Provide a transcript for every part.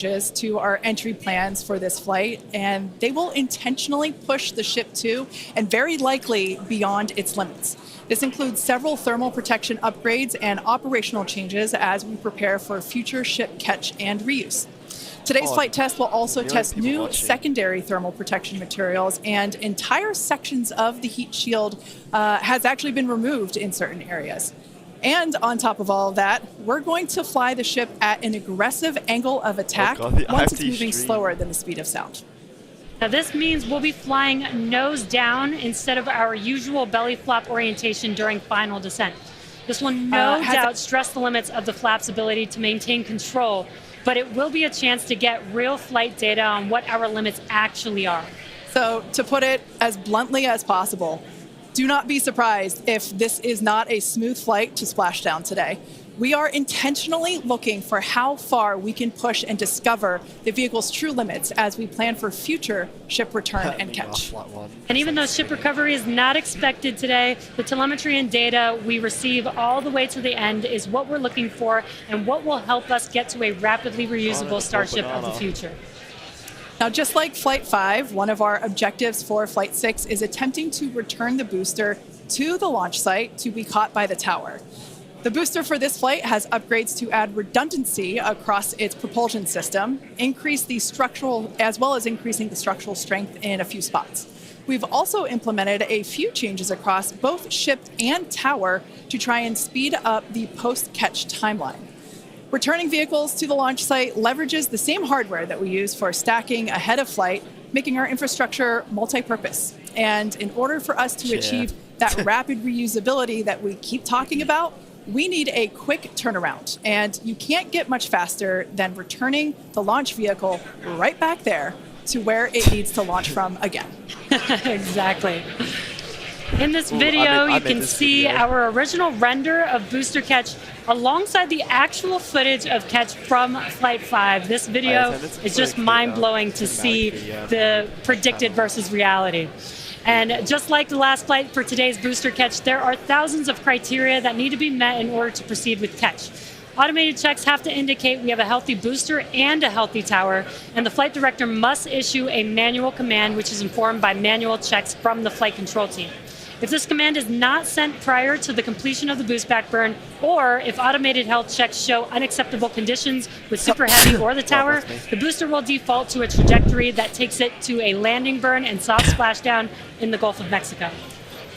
to our entry plans for this flight, and they will intentionally push the ship to and very likely beyond its limits. This includes several thermal protection upgrades and operational changes as we prepare for future ship catch and reuse. Today's flight test will also test new secondary thermal protection materials, and entire sections of the heat shield has actually been removed in certain areas. And on top of all of that, we're going to fly the ship at an aggressive angle of attack once it's moving slower than the speed of sound. Now this means we'll be flying nose down instead of our usual belly flop orientation during final descent. This will no doubt stress the limits of the flap's ability to maintain control, but it will be a chance to get real flight data on what our limits actually are. So to put it as bluntly as possible, do not be surprised if this is not a smooth flight to splashdown today. We are intentionally looking for how far we can push and discover the vehicle's true limits as we plan for future ship return and catch. And even though ship recovery is not expected today, the telemetry and data we receive all the way to the end is what we're looking for and what will help us get to a rapidly reusable starship of the future. Now, just like Flight 5, one of our objectives for Flight 6 is attempting to return the booster to the launch site to be caught by the tower. The booster for this flight has upgrades to add redundancy across its propulsion system, increase the structural, as well as increasing the structural strength in a few spots. We've also implemented a few changes across both ship and tower to try and speed up the post-catch timeline. Returning vehicles to the launch site leverages the same hardware that we use for stacking ahead of flight, making our infrastructure multi-purpose. And in order for us to achieve that rapid reusability that we keep talking about, we need a quick turnaround. And you can't get much faster than returning the launch vehicle right back there to where it needs to launch from again. Exactly. In this video, you can see our original render of booster catch alongside the actual footage of catch from Flight 5. This video is just mind-blowing to see the predicted versus reality. And just like the last flight for today's booster catch, there are thousands of criteria that need to be met in order to proceed with catch. Automated checks have to indicate we have a healthy booster and a healthy tower, and the flight director must issue a manual command which is informed by manual checks from the flight control team. If this command is not sent prior to the completion of the boost back burn, or if automated health checks show unacceptable conditions with Super Heavy or the tower, the booster will default to a trajectory that takes it to a landing burn and soft splashdown in the Gulf of Mexico.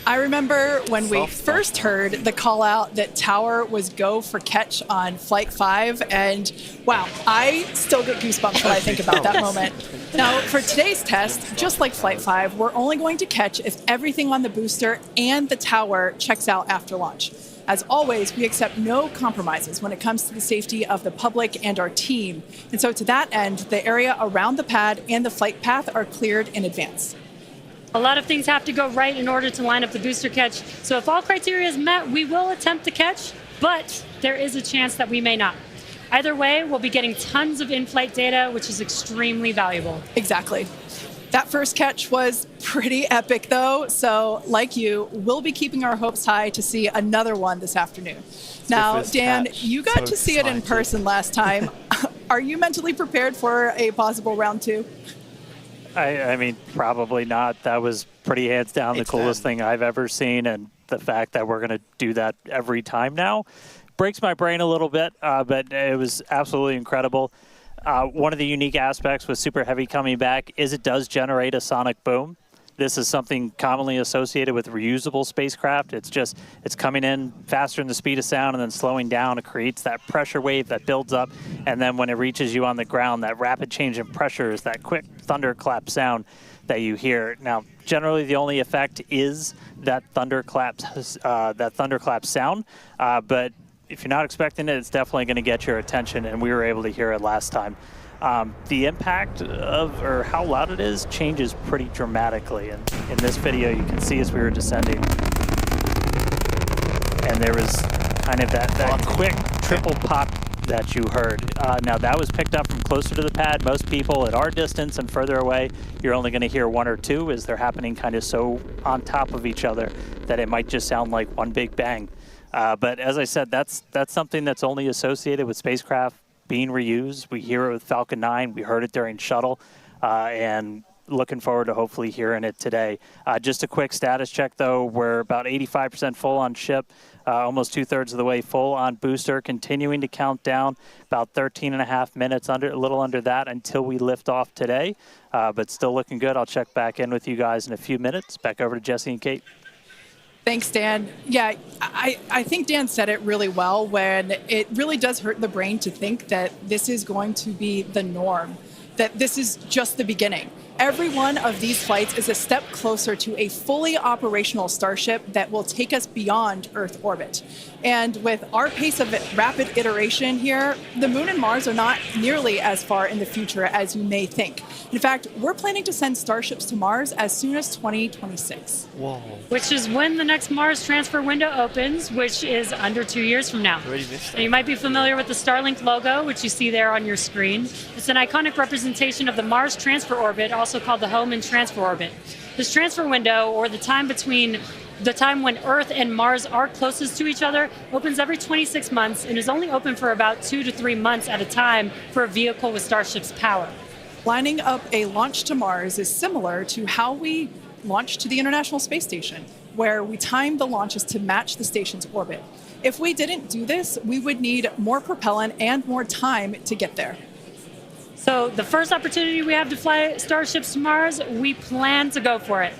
I remember when we first heard the call out that tower was go for catch on Flight 5, and wow, I still get goosebumps when I think about that moment. Now, for today's test, just like Flight 5, we're only going to catch if everything on the booster and the tower checks out after launch. As always, we accept no compromises when it comes to the safety of the public and our team. And so to that end, the area around the pad and the flight path are cleared in advance. A lot of things have to go right in order to line up the booster catch. So if all criteria is met, we will attempt to catch, but there is a chance that we may not. Either way, we'll be getting tons of in-flight data, which is extremely valuable. Exactly. That first catch was pretty epic, though. So like you, we'll be keeping our hopes high to see another one this afternoon. Now, Dan, you got to see it in person last time. Are you mentally prepared for a possible round 2? I mean, probably not. That was pretty hands down the coolest thing I've ever seen, and the fact that we're going to do that every time now breaks my brain a little bit, but it was absolutely incredible. One of the unique aspects with Super Heavy coming back is it does generate a sonic boom. This is something commonly associated with reusable spacecraft. It's coming in faster than the speed of sound and then slowing down. It creates that pressure wave that builds up, and then when it reaches you on the ground, that rapid change in pressure is that quick thunderclap sound that you hear. Now, generally the only effect is that thunderclap sound, but if you're not expecting it, it's definitely going to get your attention, and we were able to hear it last time. The impact of, or how loud it is, changes pretty dramatically. And in this video, you can see as we were descending, and there was kind of that quick triple pop that you heard. Now that was picked up from closer to the pad. Most people at our distance and further away, you're only going to hear one or two as they're happening kind of so on top of each other that it might just sound like one big bang. But as I said, that's something that's only associated with spacecraft being reused. We hear it with Falcon 9. We heard it during shuttle, and looking forward to hopefully hearing it today. Just a quick status check, though. We're about 85% full on ship, almost 2/3 of the way full on booster, continuing to count down about 13 and a half minutes, a little under that, until we lift off today. But still looking good. I'll check back in with you guys in a few minutes. Back over to Jesse and Kate. Thanks, Dan. Yeah, I think Dan said it really well when it really does hurt the brain to think that this is going to be the norm, that this is just the beginning. Every one of these flights is a step closer to a fully operational Starship that will take us beyond Earth orbit. And with our pace of rapid iteration here, the Moon and Mars are not nearly as far in the future as you may think. In fact, we're planning to send Starships to Mars as soon as 2026. Whoa. Which is when the next Mars transfer window opens, which is under 2 years from now. Already missed that. Now, you might be familiar with the Starlink logo, which you see there on your screen. It's an iconic representation of the Mars transfer orbit, also called the home and transfer orbit. This transfer window, or the time between the time when Earth and Mars are closest to each other, opens every 26 months and is only open for about 2 to 3 months at a time for a vehicle with Starship's power. Lining up a launch to Mars is similar to how we launched to the International Space Station, where we timed the launches to match the station's orbit. If we didn't do this, we would need more propellant and more time to get there. So the first opportunity we have to fly Starships to Mars, we plan to go for it.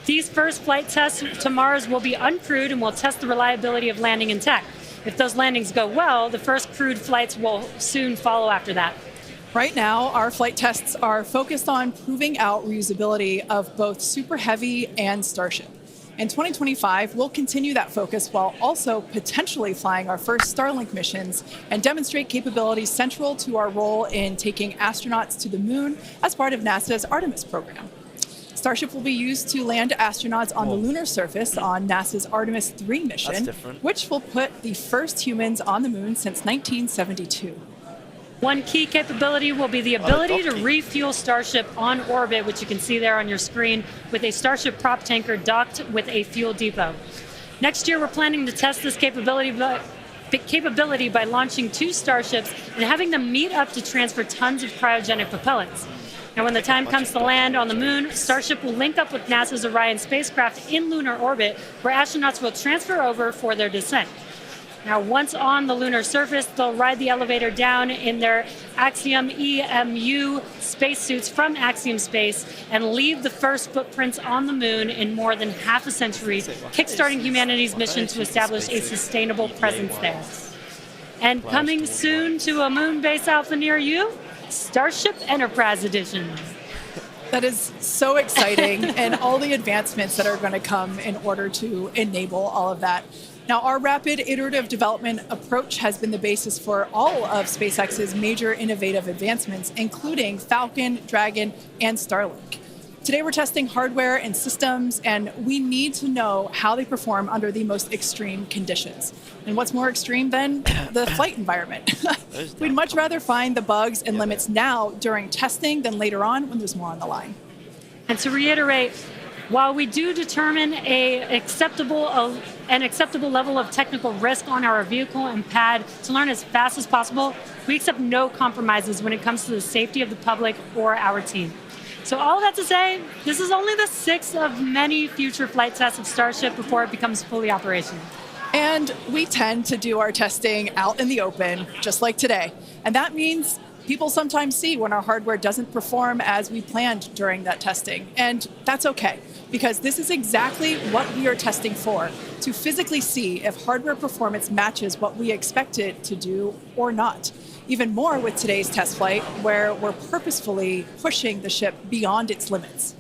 These first flight tests to Mars will be uncrewed and will test the reliability of landing in tech. If those landings go well, the first crewed flights will soon follow after that. Right now, our flight tests are focused on proving out reusability of both Super Heavy and Starship. In 2025, we'll continue that focus while also potentially flying our first Starlink missions and demonstrate capabilities central to our role in taking astronauts to the moon as part of NASA's Artemis program. Starship will be used to land astronauts on the lunar surface on NASA's Artemis 3 mission, which will put the first humans on the moon since 1972. One key capability will be the ability to refuel Starship on orbit, which you can see there on your screen, with a Starship prop tanker docked with a fuel depot. Next year, we're planning to test this capability by launching 2 Starships and having them meet up to transfer tons of cryogenic propellants. Now, when the time comes to land on the moon, Starship will link up with NASA's Orion spacecraft in lunar orbit, where astronauts will transfer over for their descent. Now, once on the lunar surface, they'll ride the elevator down in their Axiom EMU spacesuits from Axiom Space and leave the first footprints on the moon in more than half a century, kickstarting humanity's mission to establish a sustainable presence there. And coming soon to a moon base alpha near you, Starship Enterprise Edition. That is so exciting, and all the advancements that are going to come in order to enable all of that. Now, our rapid iterative development approach has been the basis for all of SpaceX's major innovative advancements, including Falcon, Dragon, and Starlink. Today, we're testing hardware and systems, and we need to know how they perform under the most extreme conditions. And what's more extreme than the flight environment? We'd much rather find the bugs and limits now during testing than later on when there's more on the line. And to reiterate, while we do determine an acceptable level of technical risk on our vehicle and pad to learn as fast as possible, we accept no compromises when it comes to the safety of the public or our team. So all that to say, this is only the 6th of many future flight tests of Starship before it becomes fully operational. And we tend to do our testing out in the open, just like today. And that means people sometimes see when our hardware doesn't perform as we planned during that testing. And that's okay, because this is exactly what we are testing for, to physically see if hardware performance matches what we expect it to do or not. Even more with today's test flight, where we're purposefully pushing the ship beyond its limits.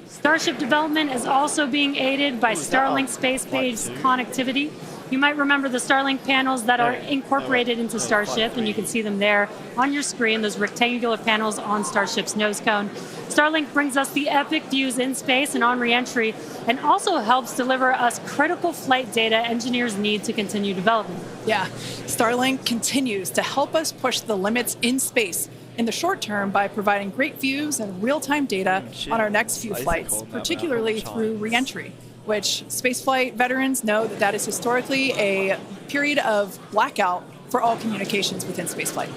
Starship development is also being aided by Starlink space-based connectivity. You might remember the Starlink panels that are incorporated into Starship, and you can see them there on your screen, those rectangular panels on Starship's nose cone. Starlink brings us the epic views in space and on re-entry, and also helps deliver us critical flight data engineers need to continue development. Yeah, Starlink continues to help us push the limits in space in the short term by providing great views and real-time data on our next few flights, particularly through re-entry, which spaceflight veterans know that is historically a period of blackout for all communications within spaceflight.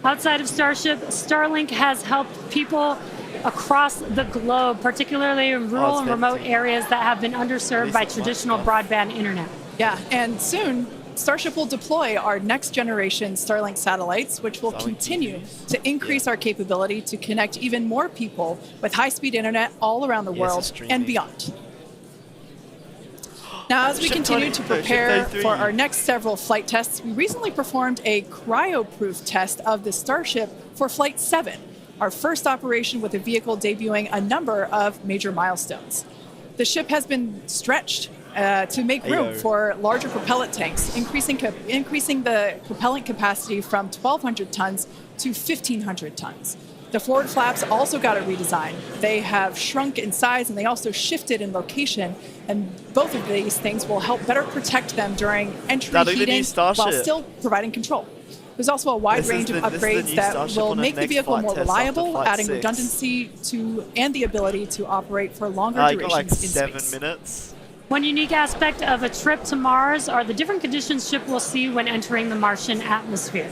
Outside of Starship, Starlink has helped people across the globe, particularly in rural and remote areas that have been underserved by traditional broadband internet. Yeah, and soon Starship will deploy our next generation Starlink satellites, which will continue to increase our capability to connect even more people with high-speed internet all around the world and beyond. Now, as we continue to prepare for our next several flight tests, we recently performed a cryo-proof test of the Starship for Flight 7, our first operation with a vehicle debuting a number of major milestones. The ship has been stretched to make room for larger propellant tanks, increasing the propellant capacity from 1,200 tons to 1,500 tons. The forward flaps also got a redesign. They have shrunk in size and they also shifted in location, and both of these things will help better protect them during entry heating while still providing control. There's also a wide range of upgrades that will make the vehicle more reliable, adding redundancy to and the ability to operate for longer durations in space. 7 minutes. One unique aspect of a trip to Mars are the different conditions ship will see when entering the Martian atmosphere.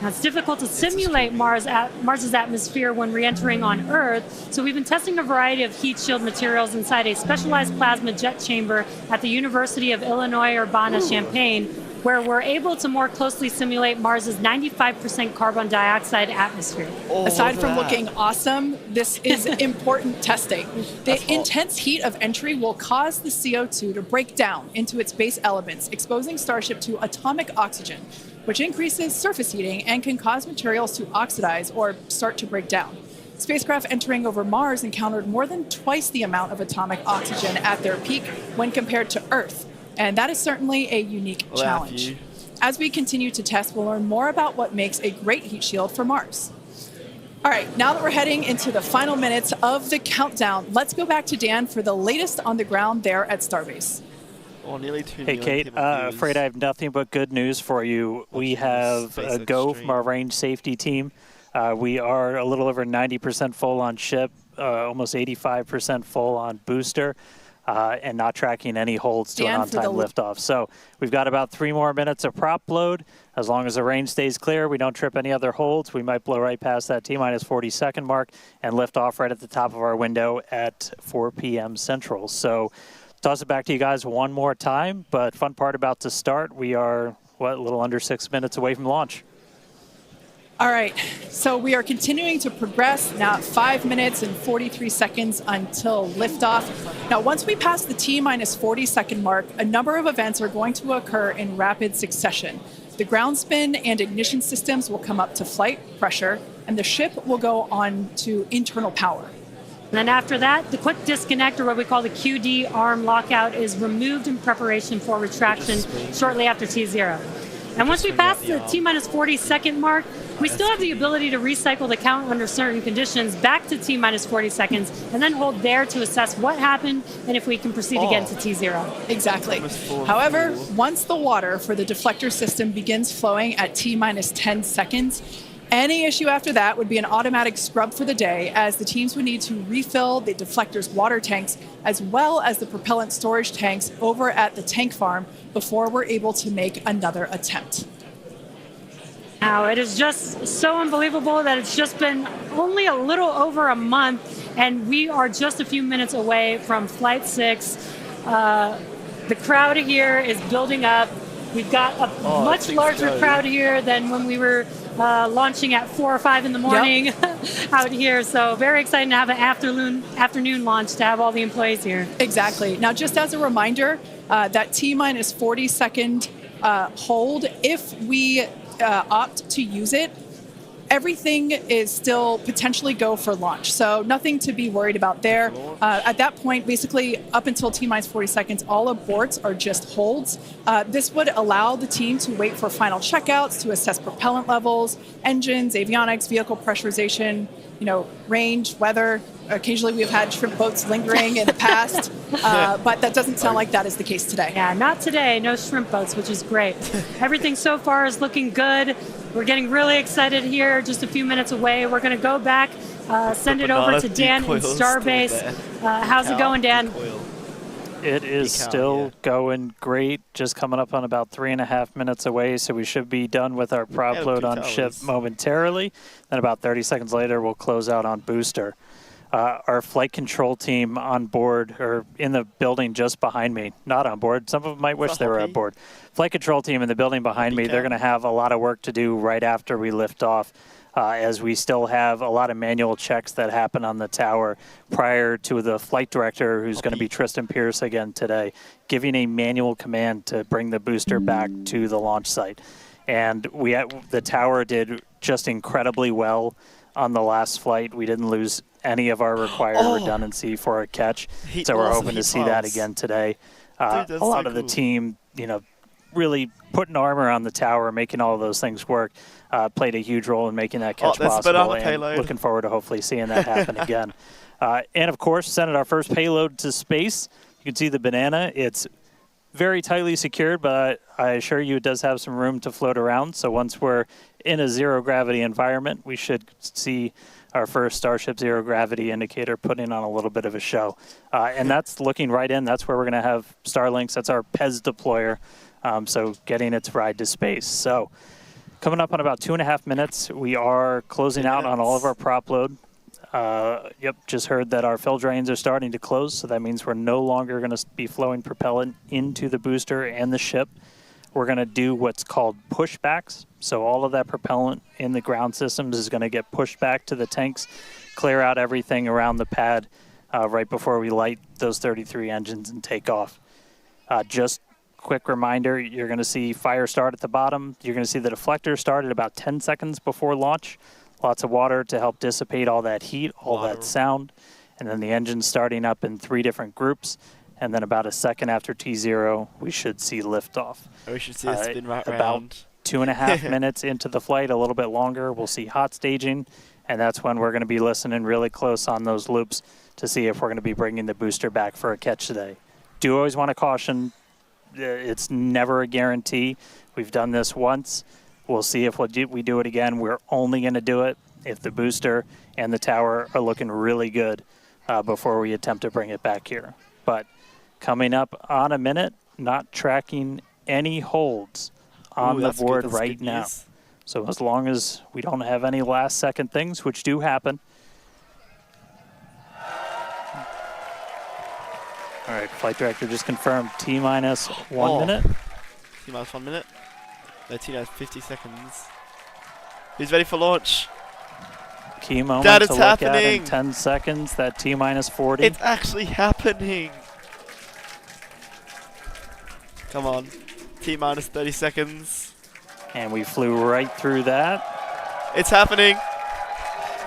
Now, it's difficult to simulate Mars's atmosphere when re-entering on Earth, so we've been testing a variety of heat shield materials inside a specialized plasma jet chamber at the University of Illinois Urbana-Champaign, where we're able to more closely simulate Mars's 95% carbon dioxide atmosphere. Aside from looking awesome, this is important testing. The intense heat of entry will cause the CO2 to break down into its base elements, exposing Starship to atomic oxygen, which increases surface heating and can cause materials to oxidize or start to break down. Spacecraft entering over Mars encountered more than twice the amount of atomic oxygen at their peak when compared to Earth. And that is certainly a unique challenge. As we continue to test, we'll learn more about what makes a great heat shield for Mars. All right, now that we're heading into the final minutes of the countdown, let's go back to Dan for the latest on the ground there at Starbase. Nearly 2 Hey, Kate, afraid I have nothing but good news for you. We have a go from our range safety team. We are a little over 90% full on ship, almost 85% full on booster. And not tracking any holds to an on-time liftoff. So we've got about 3 more minutes of prop load. As long as the range stays clear, we don't trip any other holds, we might blow right past that T-minus 40-second mark and lift off right at the top of our window at 4 p.m. Central. So toss it back to you guys one more time. But fun part about to start, we are, a little under 6 minutes away from launch. All right, so we are continuing to progress now at 5 minutes and 43 seconds until liftoff. Now, once we pass the T-minus 40-second mark, a number of events are going to occur in rapid succession. The ground spin and ignition systems will come up to flight pressure, and the ship will go on to internal power. And then after that, the quick disconnect, or what we call the QD arm lockout, is removed in preparation for retraction shortly after T0. And once we pass the T-minus 40-second mark, we still have the ability to recycle the count under certain conditions back to T-minus 40 seconds and then hold there to assess what happened and if we can proceed again to T0. Exactly. However, once the water for the deflector system begins flowing at T-minus 10 seconds, any issue after that would be an automatic scrub for the day, as the teams would need to refill the deflector's water tanks as well as the propellant storage tanks over at the tank farm before we're able to make another attempt. Now, it is just so unbelievable that it's just been only a little over a month, and we are just a few minutes away from Flight 6. The crowd here is building up. We've got a much larger crowd here than when we were launching at 4 or 5 in the morning out here. So very exciting to have an afternoon launch to have all the employees here. Exactly. Now, just as a reminder, that T-minus 40-second hold, if we opt to use it, everything is still potentially go for launch. So nothing to be worried about there. At that point, basically up until T-minus 40 seconds, all aborts are just holds. This would allow the team to wait for final checkouts to assess propellant levels, engines, avionics, vehicle pressurization, range, weather. Occasionally we've had shrimp boats lingering in the past, but that doesn't sound like that is the case today. Yeah, not today. No shrimp boats, which is great. Everything so far is looking good. We're getting really excited here, just a few minutes away. We're going to go back, send it over to Dan in Starbase. How's it going, Dan? It is still going great, just coming up on about 3.5 minutes away, so we should be done with our prop load on ship momentarily. Then about 30 seconds later, we'll close out on booster. Our flight control team on board, or in the building just behind me, not on board. Some of them might wish they were on board. Flight control team in the building behind me, they're going to have a lot of work to do right after we lift off. As we still have a lot of manual checks that happen on the tower prior to the flight director, who's going to be Tristan Pierce again today, giving a manual command to bring the booster back to the launch site. And the tower did just incredibly well on the last flight. We didn't lose any of our required redundancy for a catch, so we're hoping to see that again today. A lot of the team, really putting armor on the tower, making all of those things work, played a huge role in making that catch possible, and looking forward to hopefully seeing that happen again. And of course, sent our first payload to space. You can see the banana. It's very tightly secured, but I assure you it does have some room to float around. So once we're in a zero gravity environment, we should see our first Starship zero gravity indicator putting on a little bit of a show. And that's looking right in. That's where we're going to have Starlinks. That's our PEZ deployer. So getting its ride to space. So coming up on about 2.5 minutes, we are closing out on all of our prop load. Just heard that our fill drains are starting to close, so that means we're no longer going to be flowing propellant into the booster and the ship. We're going to do what's called pushbacks. So all of that propellant in the ground systems is going to get pushed back to the tanks, clear out everything around the pad right before we light those 33 engines and take off. Just quick reminder, you're going to see fire start at the bottom. You're going to see the deflector start at about 10 seconds before launch. Lots of water to help dissipate all that heat, all that sound. And then the engine starting up in 3 different groups. And then about a second after T0, we should see liftoff. We should see it spin right about around. 2.5 minutes into the flight, a little bit longer, we'll see hot staging. And that's when we're going to be listening really close on those loops to see if we're going to be bringing the booster back for a catch today. Do always want to caution, it's never a guarantee. We've done this once. We'll see if we do it again. We're only going to do it if the booster and the tower are looking really good before we attempt to bring it back here. But coming up on a minute, not tracking any holds on the board right now. So as long as we don't have any last second things, which do happen. All right, flight director just confirmed T-minus 1 minute. T-minus 1 minute. No, T-minus 50 seconds. Who's ready for launch? Key moment that to is look happening. At in 10 seconds, that T-minus 40. It's actually happening. Come on. T-minus 30 seconds. And we flew right through that. It's happening.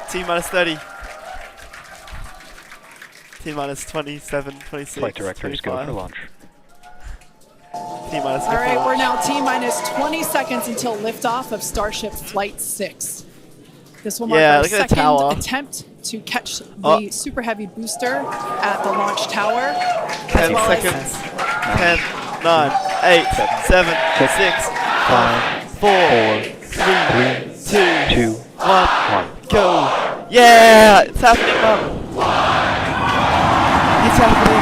T-minus 30. T-minus 27, 26, Flight directors go for launch. T-minus 50. All right, we're now T-minus 20 seconds until liftoff of Starship Flight 6. This will mark our second attempt to catch the Super Heavy booster at the launch tower. 10 seconds. 10, 9, 8, 7, 6, 5, 4, 3, 2, 1, go. Yeah, it's happening, Mum. It's happening.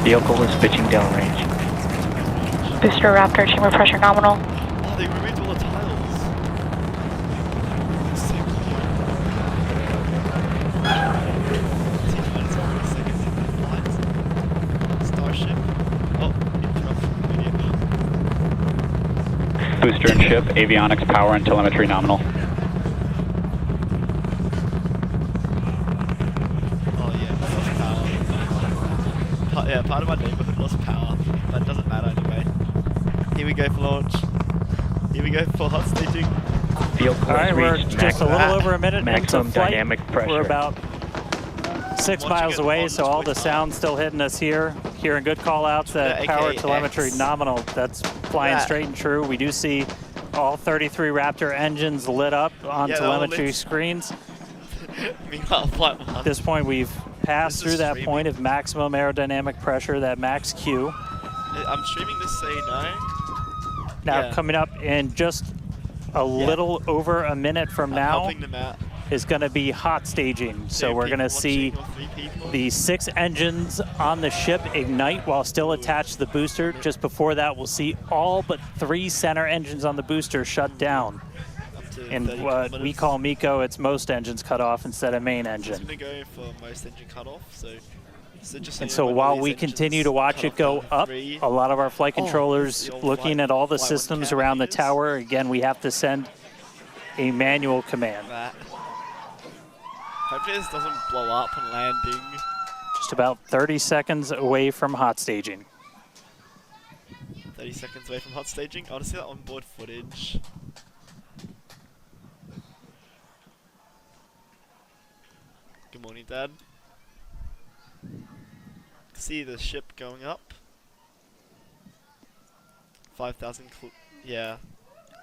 Vehicle is pitching downrange. Booster Raptor, chamber pressure nominal. Oh, they removed all the tiles. Starship. Oh, interruption. Booster and ship, avionics, power, and telemetry nominal. Yeah, part of my neighborhood lost power, but it doesn't matter anyway. Here we go for launch. Here we go for hot staging. All right, we're just a little over a minute maximum into flight. dynamic pressure. We're about 6 miles away, so all the sound's still hitting us here. Hearing good call-outs, that power telemetry nominal, that's flying straight and true. We do see all 33 Raptor engines lit up on telemetry screens. Meanwhile, Flight 1. At this point, we've passed This is through that streaming. point of maximum aerodynamic pressure, that max Q. I'm streaming this, so you know. Now, Yeah. coming up in just a little over a minute from I'm now helping them out. is going to be hot staging. So Two we're going to people see watching or 3 people. the 6 engines on the ship ignite while still attached to the booster. Just before that, we'll see all but 3 center engines on the booster shut down. Up to And 30 what we kilometers. call MECO, it's most engines cut off instead of main It's engine. going to go for most engine cutoff, so just And you so know, while these we engines continue to watch cut it off go down to up, 3. a lot of our flight Oh, controllers the old looking flight- at all the flight one systems camera around the views. tower. Again, we have to send a manual command. That. Hopefully this doesn't blow up on landing. Just about 30 seconds away from hot staging. 30 seconds away from hot staging. I want to see that onboard footage. Good morning, Dad. See the ship going up. 5,000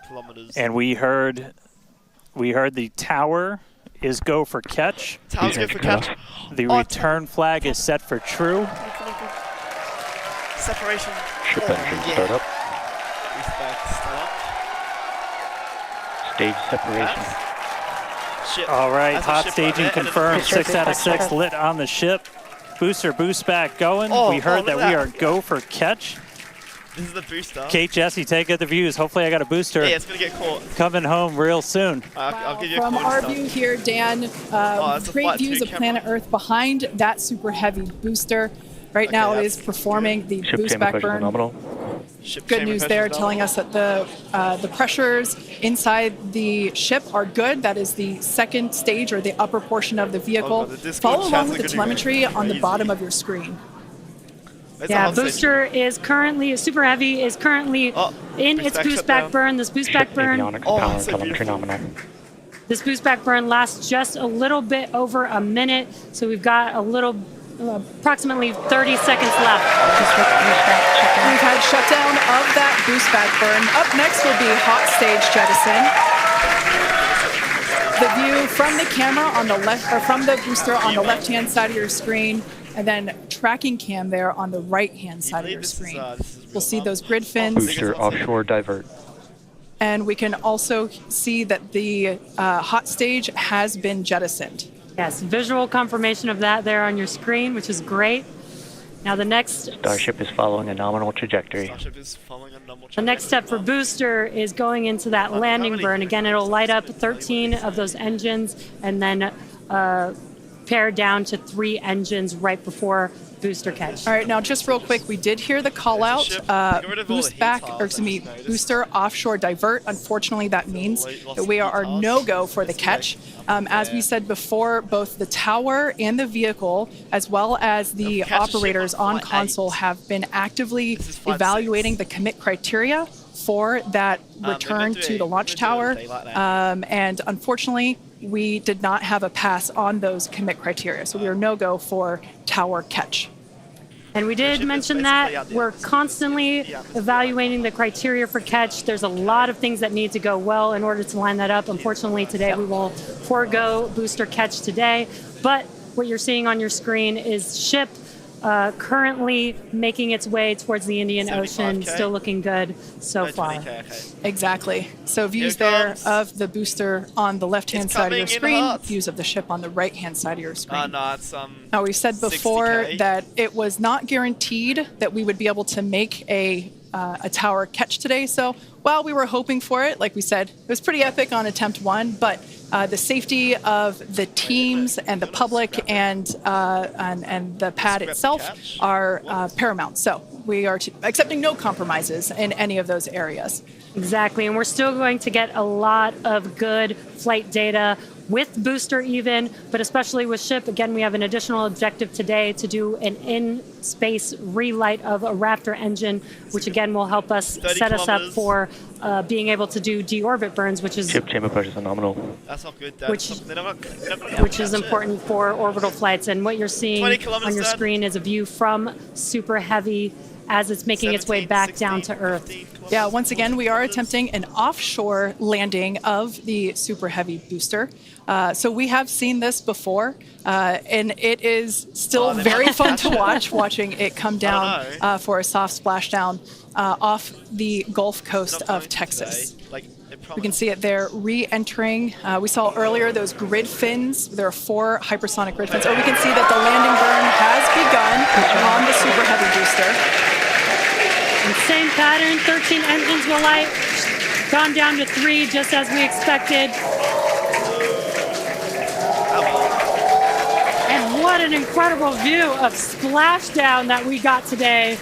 kilometers. And we heard the tower is go for catch. Tower's good for catch. The Oh, return flag is set for true. Separation. Ship Oh, engine yeah. start up. Respect, start Stage separation. up. Ship. All right, That's a hot ship staging right there, and confirmed. another 6 out of 6 lit on the ship. Booster boost back going. Oh, we heard look that at we that. are go for catch. This is the booster. Kate, Jesse, take at the views. Hopefully I got a booster Yeah, it's going to get caught. coming home real soon. I'll give you a From coin our start. view here, Dan, that's a great Flight views 2 of planet camera. Earth behind that super heavy booster. Right now it is that's performing the Ship boost chamber back pressure burn. nominal. Ship Good chamber news pressure there, is telling down. us that the pressures inside the ship are good. That is the second stage or the upper portion of the vehicle. God, the Discord Follow along chats with are the gonna go telemetry on the crazy. bottom of your screen. It's a Yeah, hot stage. booster is currently, super heavy is currently Oh, in boost its back boost shut back down. burn. This boost back Ship burn, avionics Oh, power that's so telemetry beautiful. nominal. this boost back burn lasts just a little bit over a minute. So we've got a little, approximately 30 seconds left. We've had shutdown of that boost back burn. Up next will be hot stage jettison. The view from the camera on the left, or from the booster on the left-hand side of your screen, and then tracking cam there on the right-hand side of your believe this is, screen. this is real We'll see fun. those grid Oh, fins, Booster offshore divert. and we can also see that the hot stage has been jettisoned. Yes, visual confirmation of that there on your screen, which is great. Now the next Starship is following a nominal trajectory. Starship is following a normal The next step for booster is going into that landing burn. Again, it'll light up 13 of those engines and then pare down to 3 engines right before booster catch. All right, now just real quick, we did hear the call There's a out, ship. Get rid of all the boost back, heat or tiles, excuse me, I just noticed. booster offshore divert. Unfortunately, that means lots that of we heat are tiles. no-go for the Let's catch. go up As we there. said before, both the tower and the vehicle, as well as the Catch a ship operators on on Flight console 8. have been actively This is Flight evaluating 6. the commit criteria for that they're return gonna do to a- the launch they're gonna tower. do a daylight landing. And unfortunately, we did not have a pass on those commit criteria, so we are no-go for tower catch. And we ship did is mention basically that out the we're atmosphere. constantly The atmosphere. evaluating the criteria for catch. There's a lot of things that need to go well in order to line that up. Unfortunately, today we will forego booster catch today. But what you're seeing on your screen is ship currently making its way towards the Indian Ocean, 75K? still looking good so far. 20K, okay. Exactly. So views Here there comes. of the booster on the left-hand It's side of your coming in screen, hot. views of the ship on the right-hand side of your screen. No, it's Now, we've said before 60K. that it was not guaranteed that we would be able to make a tower catch today. So while we were hoping for it, like we said, it was pretty epic on attempt 1, but the safety of the teams and the public and the pad Scrap the itself catch? are paramount. So we are accepting no compromises in any of those areas. Exactly, and we're still going to get a lot of good flight data with booster even, but especially with ship. Again, we have an additional objective today to do an in-space relight of a Raptor engine, which again will help us 30 set us up kilometers. for being able to do deorbit burns, which is Ship chamber pressure nominal. That's not good, Dad. Which- They're not gonna which is catch it. important for orbital flights. And what you're seeing 20 on kilometers, your Dad. screen is a view from Super Heavy as it's making its way 17, back down to 16, Earth. 15 Yeah, once again, we are attempting an offshore landing of the Super Heavy booster. So we have seen this before, and it is still very fun to watch, watching it come down for a soft splashdown off the Gulf Coast of Texas. We can see it there re-entering. We saw earlier those grid fins. There are 4 hypersonic grid fins. Or we can see that the landing burn has begun on the Super Heavy booster. And same pattern, 13 engines will light, gone down to 3 just as we expected. And what an incredible view of splashdown that we got today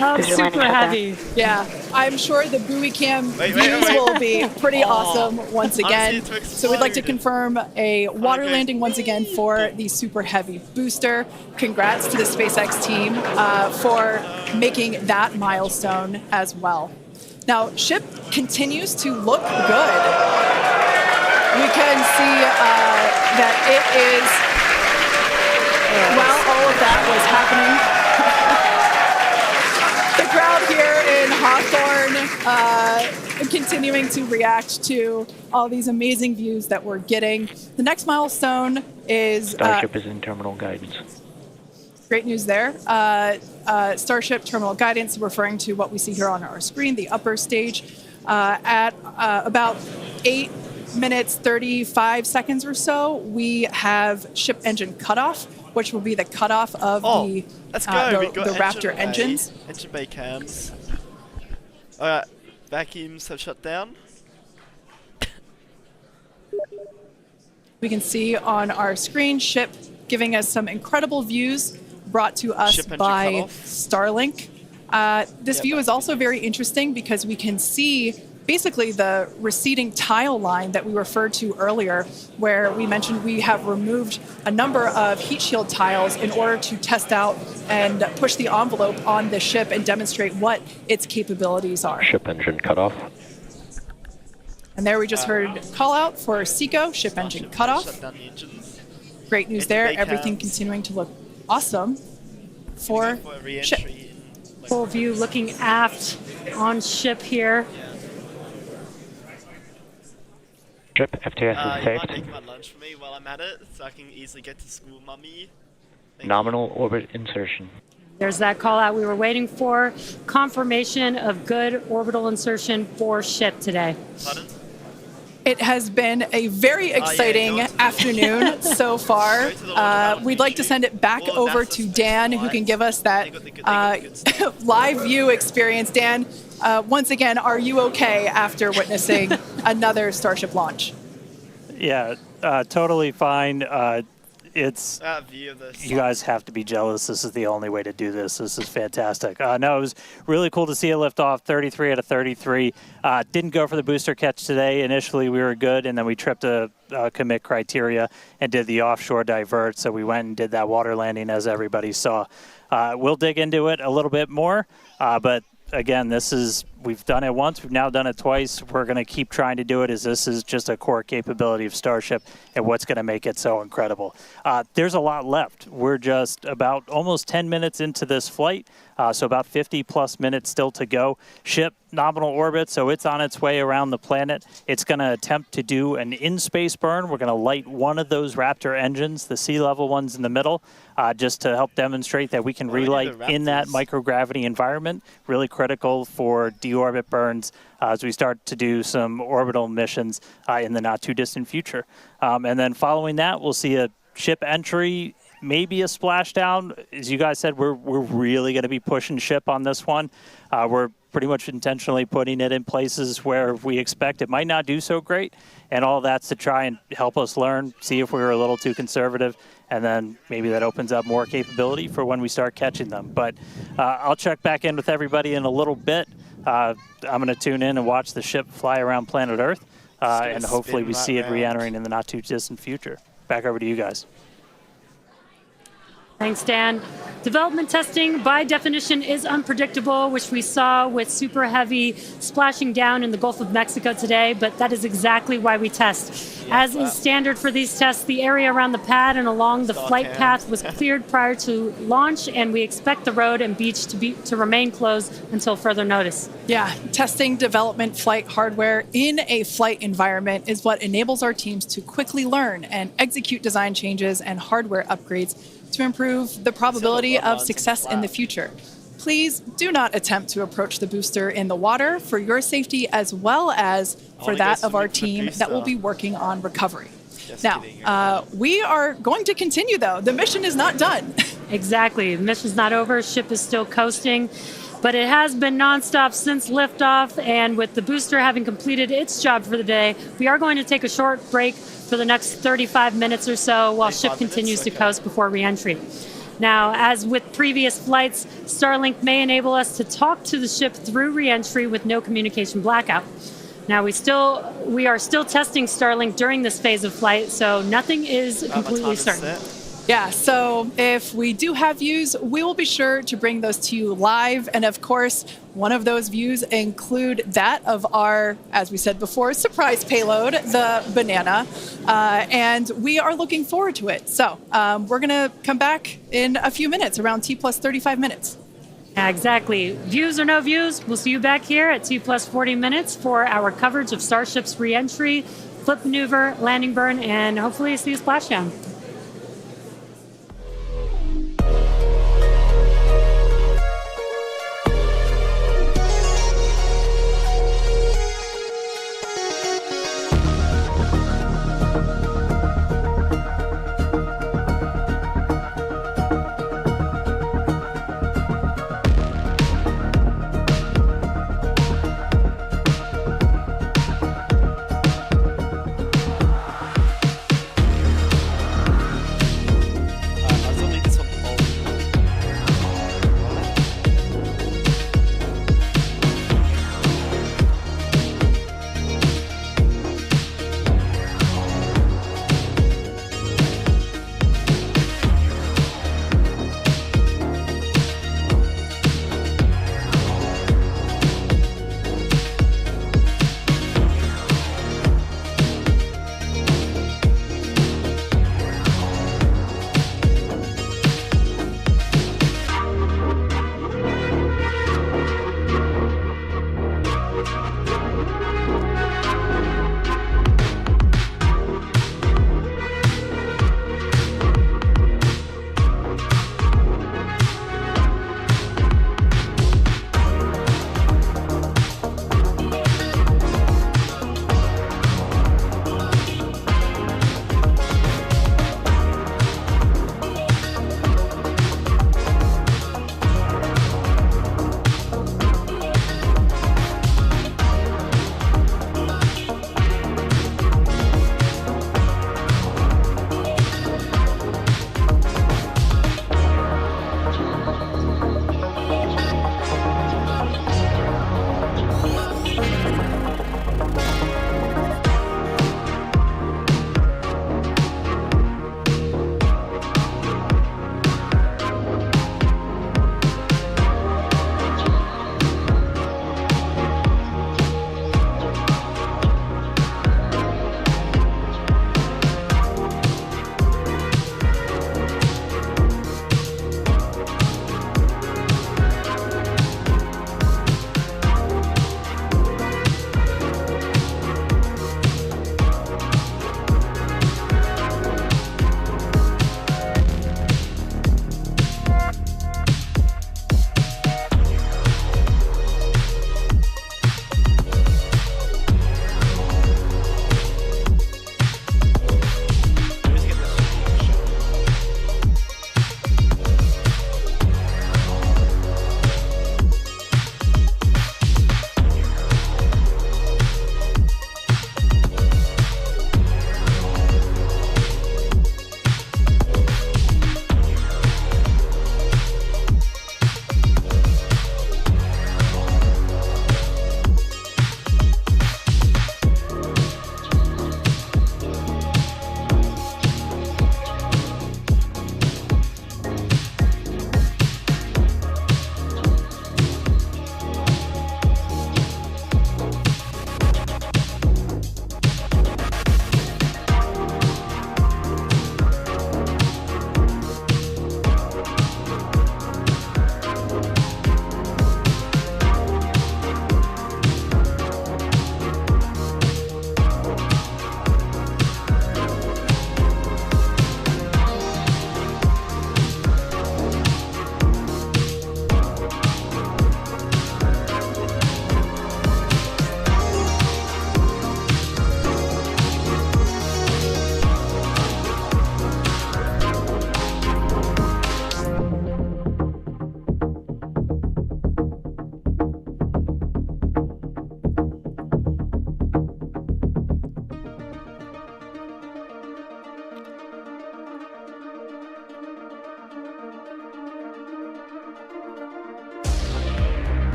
of Super Heavy. Yeah, I'm sure the buoy cam views will be pretty awesome once again. So we'd like to confirm a water landing once again for the Super Heavy booster. Congrats to the SpaceX team for making that milestone as well. Now, ship continues to look good. We can see that it is, while all of that was happening, the crowd here in Hawthorne continuing to react to all these amazing views that we're getting. The next milestone is... Starship is in terminal guidance. Great news there. Starship terminal guidance, referring to what we see here on our screen, the upper stage, at about 8 minutes, 35 seconds or so, we have ship engine cutoff, which will be the cutoff of the Raptor engines. Engine bay cams. Vacuums have shut down. We can see on our screen ship giving us some incredible views brought to us by Starlink. This view is also very interesting because we can see basically the receding tile line that we referred to earlier, where we mentioned we have removed a number of heat shield tiles in order to test out and push the envelope on the ship and demonstrate what its capabilities are. Ship engine cutoff. And there we just heard call out for SECO, ship engine cutoff. Great news there. Everything continuing to look awesome for ship. Full view looking aft on ship here. Ship FTS is You might saved. take my lunch for me while I'm at it, so I can easily get to school, mummy. Nominal orbit insertion. There's that call out we were waiting for. Confirmation of good orbital insertion for ship today. Pardon? It has been a very exciting afternoon so far. We'd like to send it back over to Dan, who can give us that live view experience. Dan, once again, are you okay after witnessing another Starship launch? Yeah, totally fine. It's View of the you guys have to be jealous. This is the only way to do this. This is fantastic. No, it was really cool to see it lift off 33 out of 33. Didn't go for the booster catch today. Initially, we were good, and then we tripped a commit criteria and did the offshore divert. So we went and did that water landing, as everybody saw. We'll dig into it a little bit more, but again, we've done it once, we've now done it twice. We're going to keep trying to do it, as this is just a core capability of Starship and what's going to make it so incredible. There's a lot left. We're just about almost 10 minutes into this flight, so about 50 plus minutes still to go. Ship nominal orbit, so it's on its way around the planet. It's going to attempt to do an in-space burn. We're going to light one of those Raptor engines, the sea level ones in the middle, just to help demonstrate that we can relight in that microgravity environment. Really critical for deorbit burns as we start to do some orbital missions in the not too distant future. And then following that, we'll see a ship entry, maybe a splashdown. As you guys said, we're really going to be pushing ship on this one. We're pretty much intentionally putting it in places where we expect it might not do so great, and all that's to try and help us learn, see if we were a little too conservative, and then maybe that opens up more capability for when we start catching them. But I'll check back in with everybody in a little bit. I'm going to tune in and watch the ship fly around planet Earth, and hopefully we see it re-entering in the not too distant future. Back over to you guys. Thanks, Dan. Development testing, by definition, is unpredictable, which we saw with Super Heavy splashing down in the Gulf of Mexico today, but that is exactly why we test. As is standard for these tests, the area around the pad and along the flight path was cleared prior to launch, and we expect the road and beach to remain closed until further notice. Yeah, testing development flight hardware in a flight environment is what enables our teams to quickly learn and execute design changes and hardware upgrades to improve the probability of success in the future. Please do not attempt to approach the booster in the water for your safety as well as for that of our team that will be working on recovery. Now, we are going to continue, though. The mission is not done. Exactly. The mission's not over. Ship is still coasting. But it has been nonstop since liftoff, and with the booster having completed its job for the day, we are going to take a short break for the next 35 minutes or so while ship continues to coast before re-entry. Now, as with previous flights, Starlink may enable us to talk to the ship through re-entry with no communication blackout. Now, we are still testing Starlink during this phase of flight, so nothing is completely certain. Yeah, so if we do have views, we will be sure to bring those to you live. And of course, one of those views include that of our, as we said before, surprise payload, the banana. And we are looking forward to it. So we're going to come back in a few minutes, around T plus 35 minutes. Exactly. Views or no views, we'll see you back here at T plus 40 minutes for our coverage of Starship's re-entry, flip maneuver, landing burn, and hopefully see a splashdown.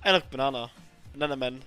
Hey look, banana. Banana men.